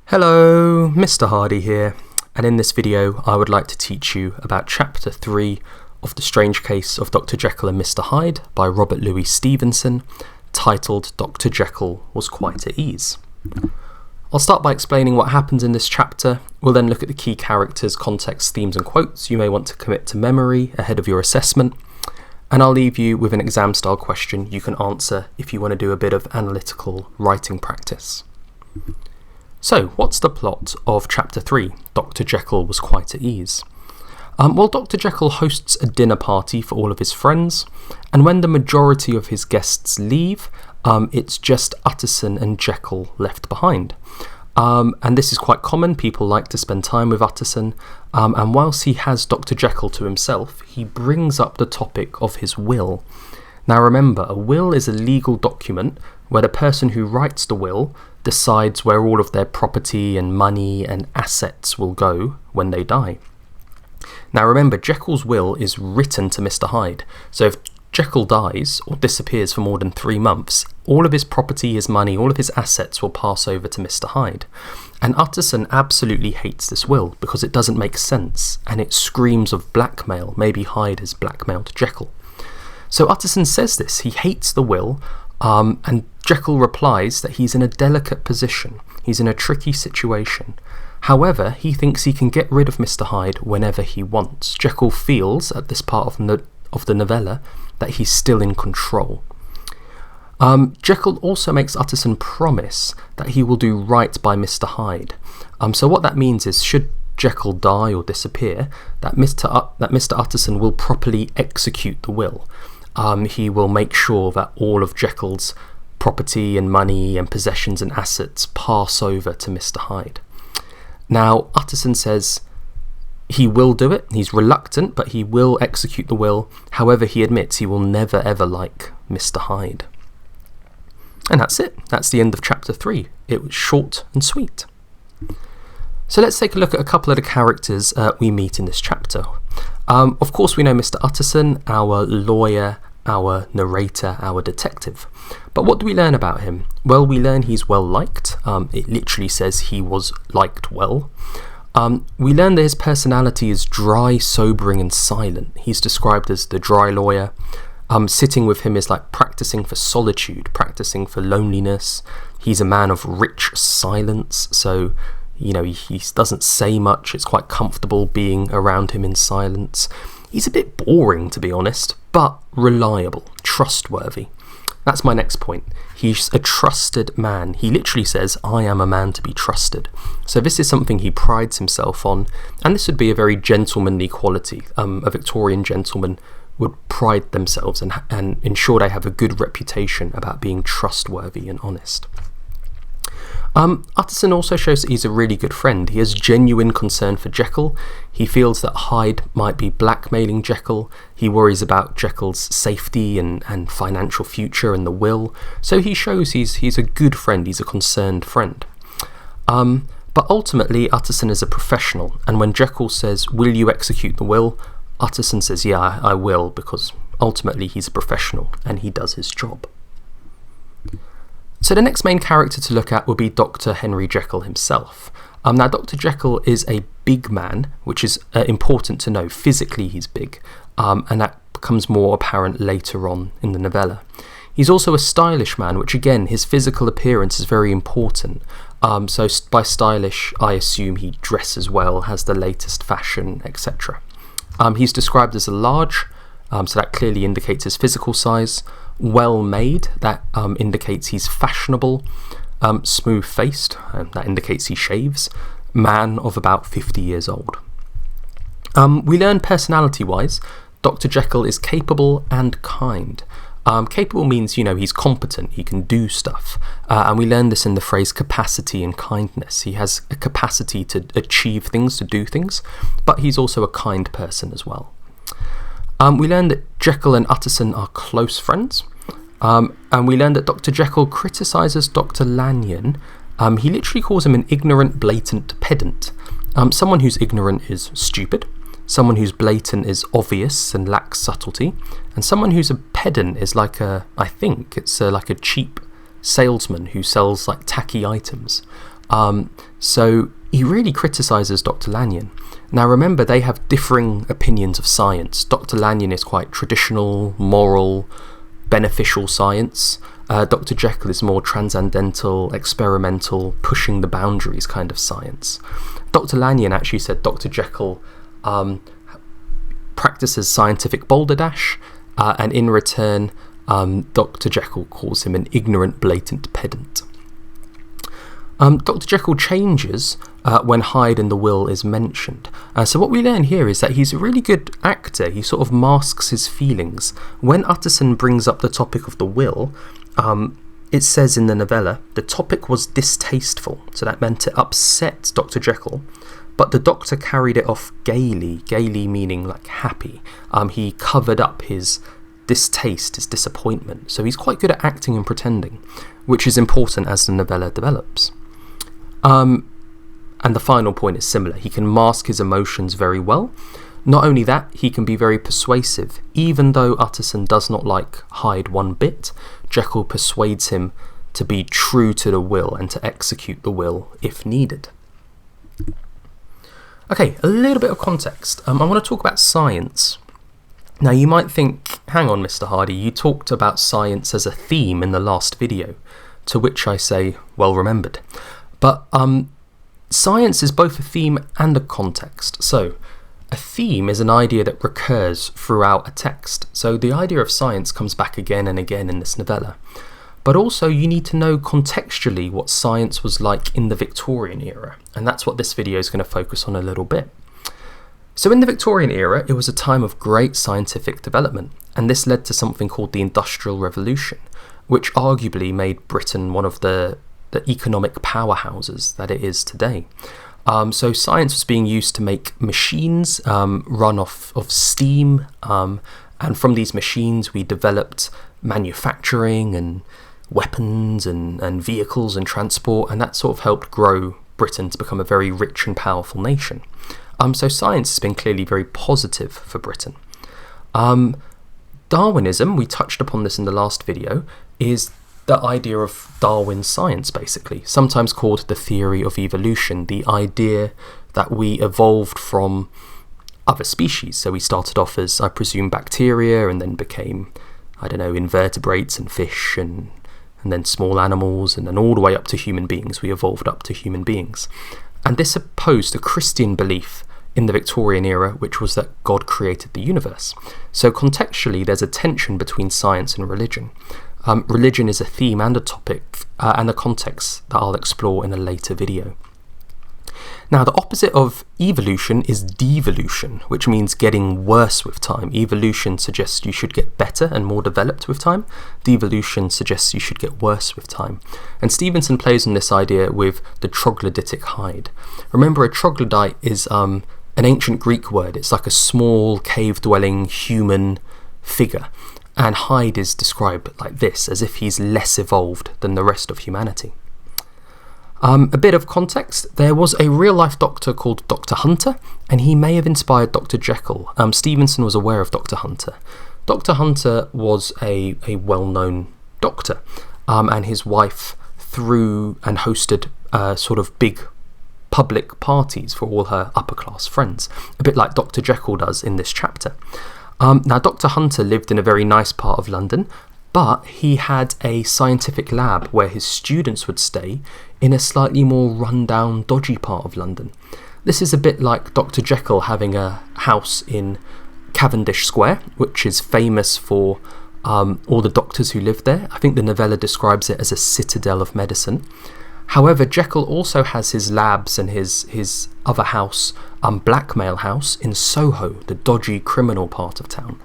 Hello, Mr. Hardy here, and in this video I would like to teach you about Chapter 3 of The Strange Case of Dr. Jekyll and Mr. Hyde by Robert Louis Stevenson, titled Dr. Jekyll Was Quite at Ease. I'll start by explaining what happens in this chapter. We'll then look at the key characters, context, themes and quotes you may want to commit to memory ahead of your assessment, and I'll leave you with an exam-style question you can answer if you want to do a bit of analytical writing practice. So, what's the plot of Chapter 3, Dr. Jekyll Was Quite at Ease? Well, Dr. Jekyll hosts a dinner party for all of his friends, and when the majority of his guests leave, it's just Utterson and Jekyll left behind. And this is quite common. People like to spend time with Utterson, and whilst he has Dr. Jekyll to himself, he brings up the topic of his will. Now remember, a will is a legal document where the person who writes the will decides where all of their property and money and assets will go when they die. Now remember, Jekyll's will is written to Mr. Hyde, so if Jekyll dies or disappears for more than 3 months, all of his property, his money, all of his assets will pass over to Mr. Hyde. And Utterson absolutely hates this will because it doesn't make sense and it screams of blackmail. Maybe Hyde has blackmailed Jekyll. So Utterson says this, he hates the will, and Jekyll replies that he's in a delicate position, he's in a tricky situation. However, he thinks he can get rid of Mr. Hyde whenever he wants. Jekyll feels, at this part of the novella, that he's still in control. Jekyll also makes Utterson promise that he will do right by Mr. Hyde. So what that means is, should Jekyll die or disappear, that Mr. Utterson will properly execute the will. He will make sure that all of Jekyll's property and money and possessions and assets pass over to Mr. Hyde. Now, Utterson says he will do it. He's reluctant, but he will execute the will. However, he admits he will never ever like Mr. Hyde. And that's it. That's the end of Chapter 3. It was short and sweet. So let's take a look at a couple of the characters we meet in this chapter. Of course, we know Mr. Utterson, our lawyer, our narrator, our detective. But what do we learn about him? Well, we learn he's well liked. It literally says he was liked well. We learn that his personality is dry, sobering and silent. He's described as the dry lawyer. Sitting with him is like practicing for solitude, practicing for loneliness. He's a man of rich silence, so he doesn't say much. It's quite comfortable being around him in silence. He's a bit boring, to be honest, but reliable, trustworthy. That's my next point. He's a trusted man. He literally says, I am a man to be trusted. So this is something he prides himself on, and this would be a very gentlemanly quality. A Victorian gentleman would pride themselves and ensure they have a good reputation about being trustworthy and honest. Utterson also shows that he's a really good friend. He has genuine concern for Jekyll. He feels that Hyde might be blackmailing Jekyll. He worries about Jekyll's safety and financial future and the will. So he shows he's a good friend, he's a concerned friend. But ultimately, Utterson is a professional, and when Jekyll says, will you execute the will? Utterson says, yeah, I will, because ultimately he's a professional and he does his job. So the next main character to look at will be Dr. Henry Jekyll himself. Now, Dr. Jekyll is a big man, which is important to know. Physically, he's big, and that becomes more apparent later on in the novella. He's also a stylish man, which again, his physical appearance is very important. So by stylish, I assume he dresses well, has the latest fashion, etc. He's described as a large, so that clearly indicates his physical size. Well made, that indicates he's fashionable. Smooth faced, that indicates he shaves. Man of about 50 years old. We learn personality wise, Dr. Jekyll is capable and kind. Capable means, he's competent, he can do stuff. And we learn this in the phrase capacity and kindness. He has a capacity to achieve things, to do things, but he's also a kind person as well. We learn that Jekyll and Utterson are close friends, and we learn that Dr. Jekyll criticises Dr. Lanyon. He literally calls him an ignorant, blatant pedant. Someone who's ignorant is stupid, someone who's blatant is obvious and lacks subtlety, and someone who's a pedant is like like a cheap salesman who sells like tacky items. So he really criticises Dr. Lanyon. Now remember, they have differing opinions of science. Dr. Lanyon is quite traditional, moral, beneficial science. Dr. Jekyll is more transcendental, experimental, pushing the boundaries kind of science. Dr. Lanyon actually said Dr. Jekyll practices scientific balderdash, and in return, Dr. Jekyll calls him an ignorant, blatant pedant. Dr. Jekyll changes when Hyde and the will is mentioned. So what we learn here is that he's a really good actor. He sort of masks his feelings. When Utterson brings up the topic of the will, it says in the novella, the topic was distasteful, so that meant it upset Dr. Jekyll, but the doctor carried it off gaily meaning like happy. He covered up his distaste, his disappointment, so he's quite good at acting and pretending, which is important as the novella develops. And the final point is similar. He can mask his emotions very well. Not only that, he can be very persuasive. Even though Utterson does not like Hyde one bit, Jekyll persuades him to be true to the will and to execute the will if needed. Okay, a little bit of context. I want to talk about science. Now you might think, hang on Mr. Hardy, you talked about science as a theme in the last video, to which I say, well remembered. But science is both a theme and a context. So a theme is an idea that recurs throughout a text. So the idea of science comes back again and again in this novella. But also you need to know contextually what science was like in the Victorian era. And that's what this video is going to focus on a little bit. So in the Victorian era, it was a time of great scientific development. And this led to something called the Industrial Revolution, which arguably made Britain one of the economic powerhouses that it is today. So science was being used to make machines run off of steam, and from these machines we developed manufacturing and weapons and vehicles and transport, and that sort of helped grow Britain to become a very rich and powerful nation. So science has been clearly very positive for Britain. Darwinism, we touched upon this in the last video, is the idea of Darwin's science, basically, sometimes called the theory of evolution, the idea that we evolved from other species. So we started off as, I presume, bacteria, and then became, I don't know, invertebrates and fish, and then small animals, and then all the way up to human beings. We evolved up to human beings. And this opposed a Christian belief in the Victorian era, which was that God created the universe. So contextually, there's a tension between science and religion. Religion is a theme and a topic and a context that I'll explore in a later video. Now, the opposite of evolution is devolution, which means getting worse with time. Evolution suggests you should get better and more developed with time. Devolution suggests you should get worse with time. And Stevenson plays on this idea with the troglodytic Hyde. Remember, a troglodyte is an ancient Greek word. It's like a small, cave-dwelling human figure. And Hyde is described like this, as if he's less evolved than the rest of humanity. A bit of context, there was a real-life doctor called Dr. Hunter, and he may have inspired Dr. Jekyll. Stevenson was aware of Dr. Hunter. Dr. Hunter was a well-known doctor, and his wife threw and hosted sort of big public parties for all her upper-class friends, a bit like Dr. Jekyll does in this chapter. Now, Dr. Hunter lived in a very nice part of London, but he had a scientific lab where his students would stay in a slightly more run-down, dodgy part of London. This is a bit like Dr. Jekyll having a house in Cavendish Square, which is famous for all the doctors who live there. I think the novella describes it as a citadel of medicine. However, Jekyll also has his labs and his other house, Blackmail House, in Soho, the dodgy criminal part of town.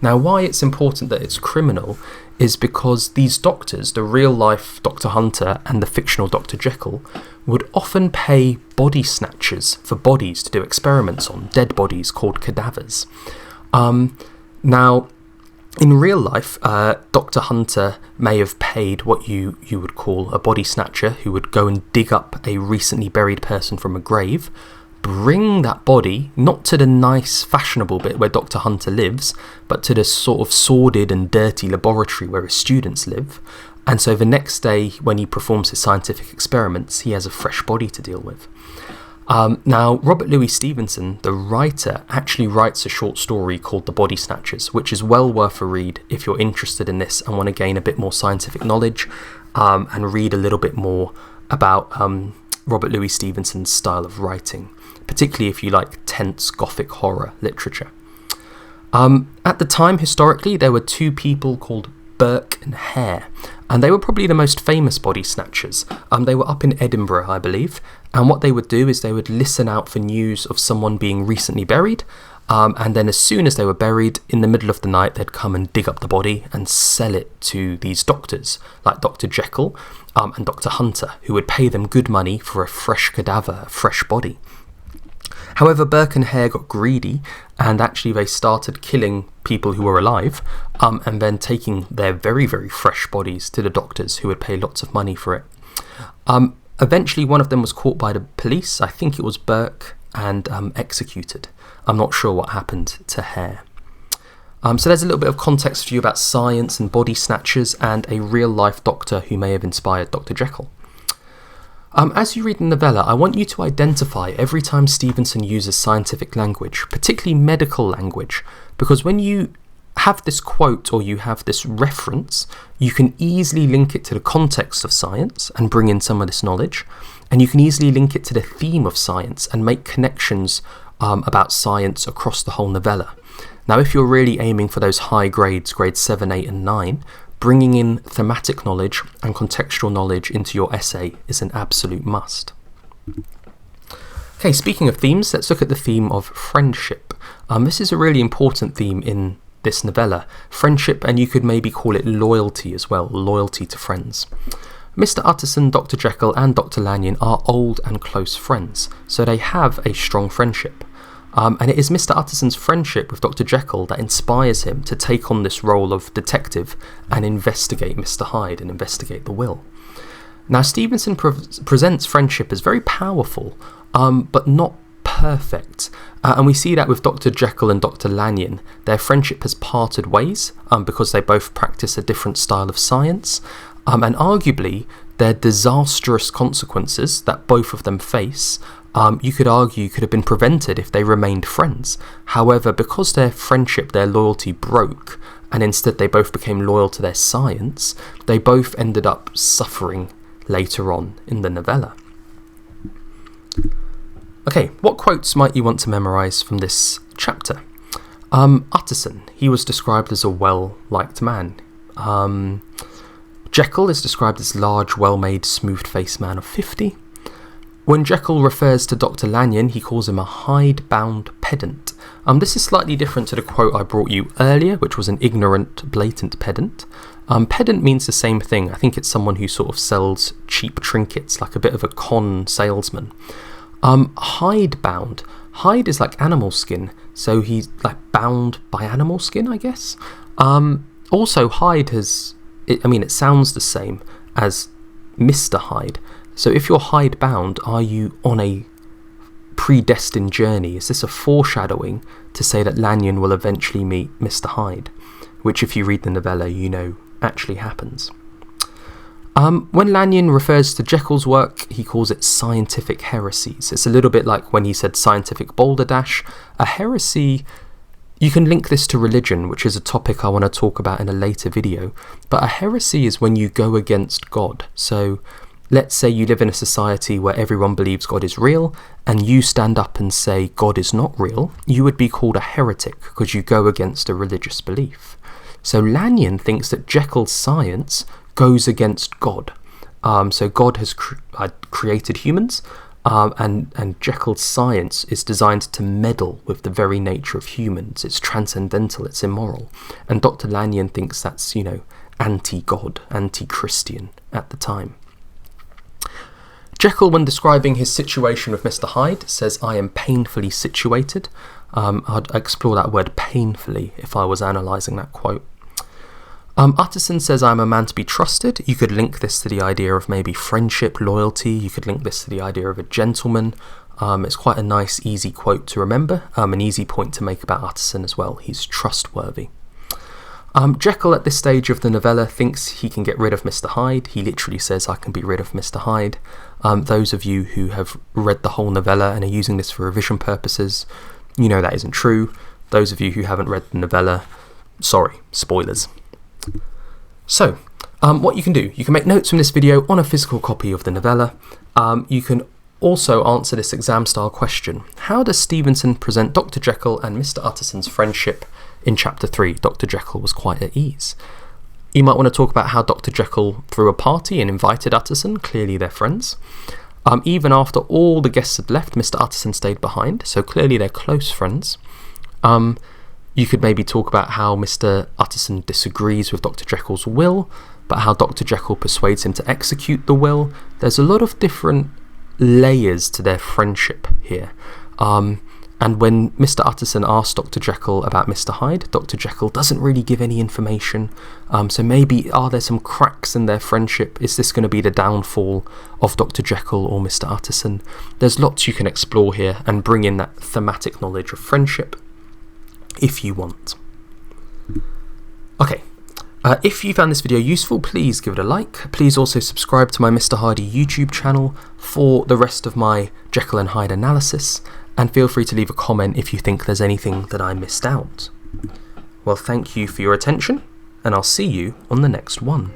Now, why it's important that it's criminal is because these doctors, the real-life Dr. Hunter and the fictional Dr. Jekyll, would often pay body snatchers for bodies to do experiments on, dead bodies called cadavers. Now, in real life, Dr. Hunter may have paid what you would call a body snatcher who would go and dig up a recently buried person from a grave, bring that body not to the nice fashionable bit where Dr. Hunter lives, but to the sort of sordid and dirty laboratory where his students live. And so the next day when he performs his scientific experiments, he has a fresh body to deal with. Now, Robert Louis Stevenson, the writer, actually writes a short story called The Body Snatchers, which is well worth a read if you're interested in this and want to gain a bit more scientific knowledge and read a little bit more about Robert Louis Stevenson's style of writing, particularly if you like tense Gothic horror literature. At the time, historically, there were two people called Burke and Hare, and they were probably the most famous body snatchers. They were up in Edinburgh, I believe, and what they would do is they would listen out for news of someone being recently buried, and then as soon as they were buried, in the middle of the night, they'd come and dig up the body and sell it to these doctors, like Dr. Jekyll and Dr. Hunter, who would pay them good money for a fresh cadaver, a fresh body. However, Burke and Hare got greedy, and actually they started killing people who were alive, and then taking their very, very fresh bodies to the doctors, who would pay lots of money for it. Eventually, one of them was caught by the police, I think it was Burke, and executed. I'm not sure what happened to Hare. So there's a little bit of context for you about science and body snatchers and a real-life doctor who may have inspired Dr. Jekyll. As you read the novella, I want you to identify every time Stevenson uses scientific language, particularly medical language, because when you have this quote or you have this reference, you can easily link it to the context of science and bring in some of this knowledge, and you can easily link it to the theme of science and make connections about science across the whole novella. Now, if you're really aiming for those high grades, grades 7, 8 and 9, bringing in thematic knowledge and contextual knowledge into your essay is an absolute must. Okay, speaking of themes, let's look at the theme of friendship. This is a really important theme in this novella. Friendship, and you could maybe call it loyalty as well, loyalty to friends. Mr. Utterson, Dr. Jekyll and Dr. Lanyon are old and close friends, so they have a strong friendship. And it is Mr. Utterson's friendship with Dr. Jekyll that inspires him to take on this role of detective and investigate Mr. Hyde and investigate the will. Now, Stevenson presents friendship as very powerful, but not perfect. And we see that with Dr. Jekyll and Dr. Lanyon. Their friendship has parted ways because they both practice a different style of science. And arguably, their disastrous consequences that both of them face you could argue could have been prevented if they remained friends. However, because their friendship, their loyalty broke, and instead they both became loyal to their science, they both ended up suffering later on in the novella. Okay, what quotes might you want to memorise from this chapter? Utterson, he was described as a well-liked man. Jekyll is described as large, well-made, smooth-faced man of 50. When Jekyll refers to Dr. Lanyon, he calls him a hide-bound pedant. This is slightly different to the quote I brought you earlier, which was an ignorant, blatant pedant. Pedant means the same thing. I think it's someone who sort of sells cheap trinkets, like a bit of a con salesman. Hide-bound. Hide is like animal skin, so he's like bound by animal skin, I guess. Also, Hyde it sounds the same as Mr. Hyde. So if you're hide-bound, are you on a predestined journey? Is this a foreshadowing to say that Lanyon will eventually meet Mr. Hyde? Which, if you read the novella, you know actually happens. When Lanyon refers to Jekyll's work, he calls it scientific heresies. It's a little bit like when he said scientific balderdash. A heresy, you can link this to religion, which is a topic I want to talk about in a later video. But a heresy is when you go against God. So let's say you live in a society where everyone believes God is real, and you stand up and say God is not real. You would be called a heretic because you go against a religious belief. So Lanyon thinks that Jekyll's science goes against God. So God has created humans, and Jekyll's science is designed to meddle with the very nature of humans. It's transcendental, it's immoral. And Dr. Lanyon thinks that's, anti-God, anti-Christian at the time. Jekyll, when describing his situation with Mr. Hyde, says, "I am painfully situated." I'd explore that word painfully if I was analysing that quote. Utterson says, "I'm a man to be trusted." You could link this to the idea of maybe friendship, loyalty. You could link this to the idea of a gentleman. It's quite a nice, easy quote to remember, an easy point to make about Utterson as well. He's trustworthy. Jekyll at this stage of the novella thinks he can get rid of Mr. Hyde. He literally says, "I can be rid of Mr. Hyde." Those of you who have read the whole novella and are using this for revision purposes, you know that isn't true. Those of you who haven't read the novella, sorry, spoilers. So, what you can do, you can make notes from this video on a physical copy of the novella. You can also answer this exam-style question. How does Stevenson present Dr. Jekyll and Mr. Utterson's friendship in Chapter 3? Dr. Jekyll was quite at ease. You might want to talk about how Dr. Jekyll threw a party and invited Utterson. Clearly they're friends. Even after all the guests had left, Mr. Utterson stayed behind, so clearly they're close friends. You could maybe talk about how Mr. Utterson disagrees with Dr. Jekyll's will, but how Dr. Jekyll persuades him to execute the will. There's a lot of different layers to their friendship here. And when Mr. Utterson asks Dr. Jekyll about Mr. Hyde, Dr. Jekyll doesn't really give any information. So maybe, are there some cracks in their friendship? Is this going to be the downfall of Dr. Jekyll or Mr. Utterson? There's lots you can explore here and bring in that thematic knowledge of friendship if you want. Okay. If you found this video useful, please give it a like. Please also subscribe to my Mr. Hardy YouTube channel for the rest of my Jekyll and Hyde analysis, and feel free to leave a comment if you think there's anything that I missed out. Well, thank you for your attention, and I'll see you on the next one.